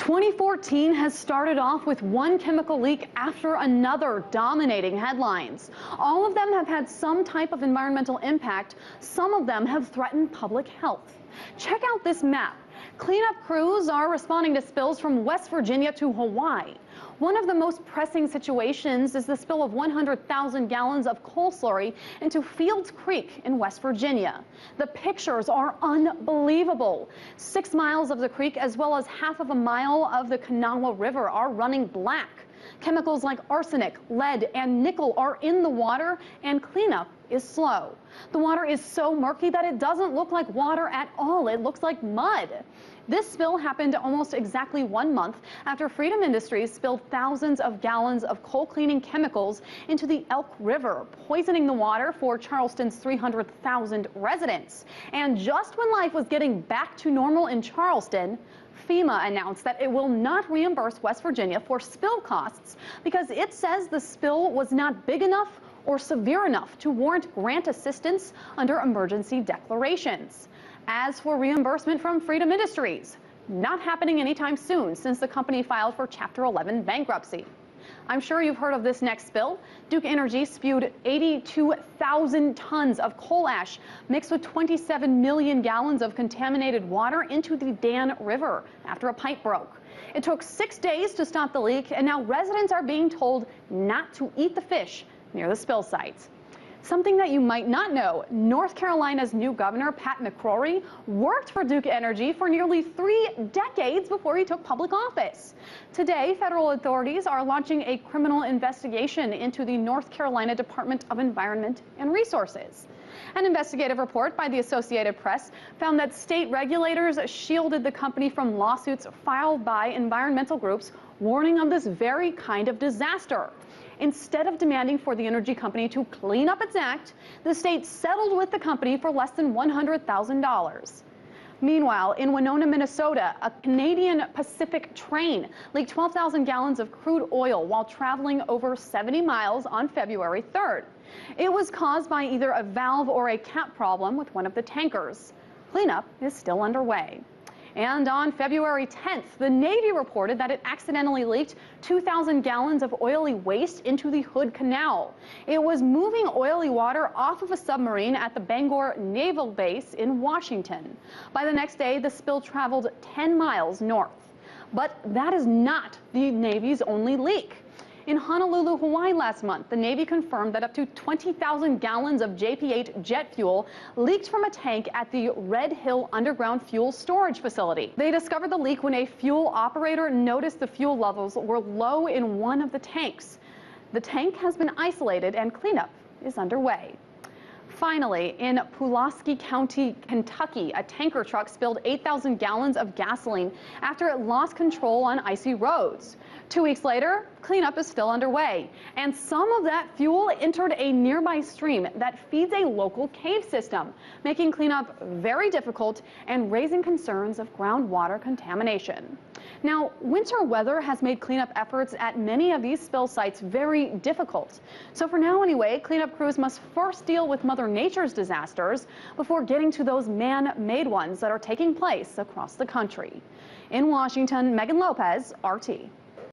2014 has started off with one chemical leak after another dominating headlines. All of them have had some type of environmental impact. Some of them have threatened public health. Check out this map. Cleanup crews are responding to spills from West Virginia to Hawaii. One of the most pressing situations is the spill of 100,000 gallons of coal slurry into Fields Creek in West Virginia. The pictures are unbelievable. 6 miles of the creek as well as half of a mile of the Kanawha River are running black. Chemicals like arsenic, lead, and nickel are in the water, and cleanup is slow. The water is so murky that it doesn't look like water at all. It looks like mud. This spill happened almost exactly 1 month after Freedom Industries spilled thousands of gallons of coal cleaning chemicals into the Elk River, poisoning the water for Charleston's 300,000 residents. And just when life was getting back to normal in Charleston, FEMA announced that it will not reimburse West Virginia for spill costs because it says the spill was not big enough or severe enough to warrant grant assistance under emergency declarations. As for reimbursement from Freedom Industries, not happening anytime soon since the company filed for Chapter 11 bankruptcy. I'm sure you've heard of this next spill. Duke Energy spewed 82,000 tons of coal ash mixed with 27 million gallons of contaminated water into the Dan River after a pipe broke. It took 6 days to stop the leak, and now residents are being told not to eat the fish near the spill sites. Something that you might not know, North Carolina's new governor, Pat McCrory, worked for Duke Energy for nearly 3 decades before he took public office. Today, federal authorities are launching a criminal investigation into the North Carolina Department of Environment and Resources. An investigative report by the Associated Press found that state regulators shielded the company from lawsuits filed by environmental groups warning of this very kind of disaster. Instead of demanding for the energy company to clean up its act, the state settled with the company for less than $100,000. Meanwhile, in Winona, Minnesota, a Canadian Pacific train leaked 12,000 gallons of crude oil while traveling over 70 miles on February 3rd. It was caused by either a valve or a cap problem with one of the tankers. Cleanup is still underway. And on February 10th, the Navy reported that it accidentally leaked 2,000 gallons of oily waste into the Hood Canal. It was moving oily water off of a submarine at the Bangor Naval Base in Washington. By the next day, the spill traveled 10 miles north. But that is not the Navy's only leak. In Honolulu, Hawaii last month, the Navy confirmed that up to 20,000 gallons of JP-8 jet fuel leaked from a tank at the Red Hill underground fuel storage facility. They discovered the leak when a fuel operator noticed the fuel levels were low in one of the tanks. The tank has been isolated and cleanup is underway. Finally, in Pulaski County, Kentucky, a tanker truck spilled 8,000 gallons of gasoline after it lost control on icy roads. 2 weeks later, cleanup is still underway, and some of that fuel entered a nearby stream that feeds a local cave system, making cleanup very difficult and raising concerns of groundwater contamination. Now, winter weather has made cleanup efforts at many of these spill sites very difficult. So for now anyway, cleanup crews must first deal with Mother Nature's disasters before getting to those man-made ones that are taking place across the country. In Washington, Megan Lopez, RT.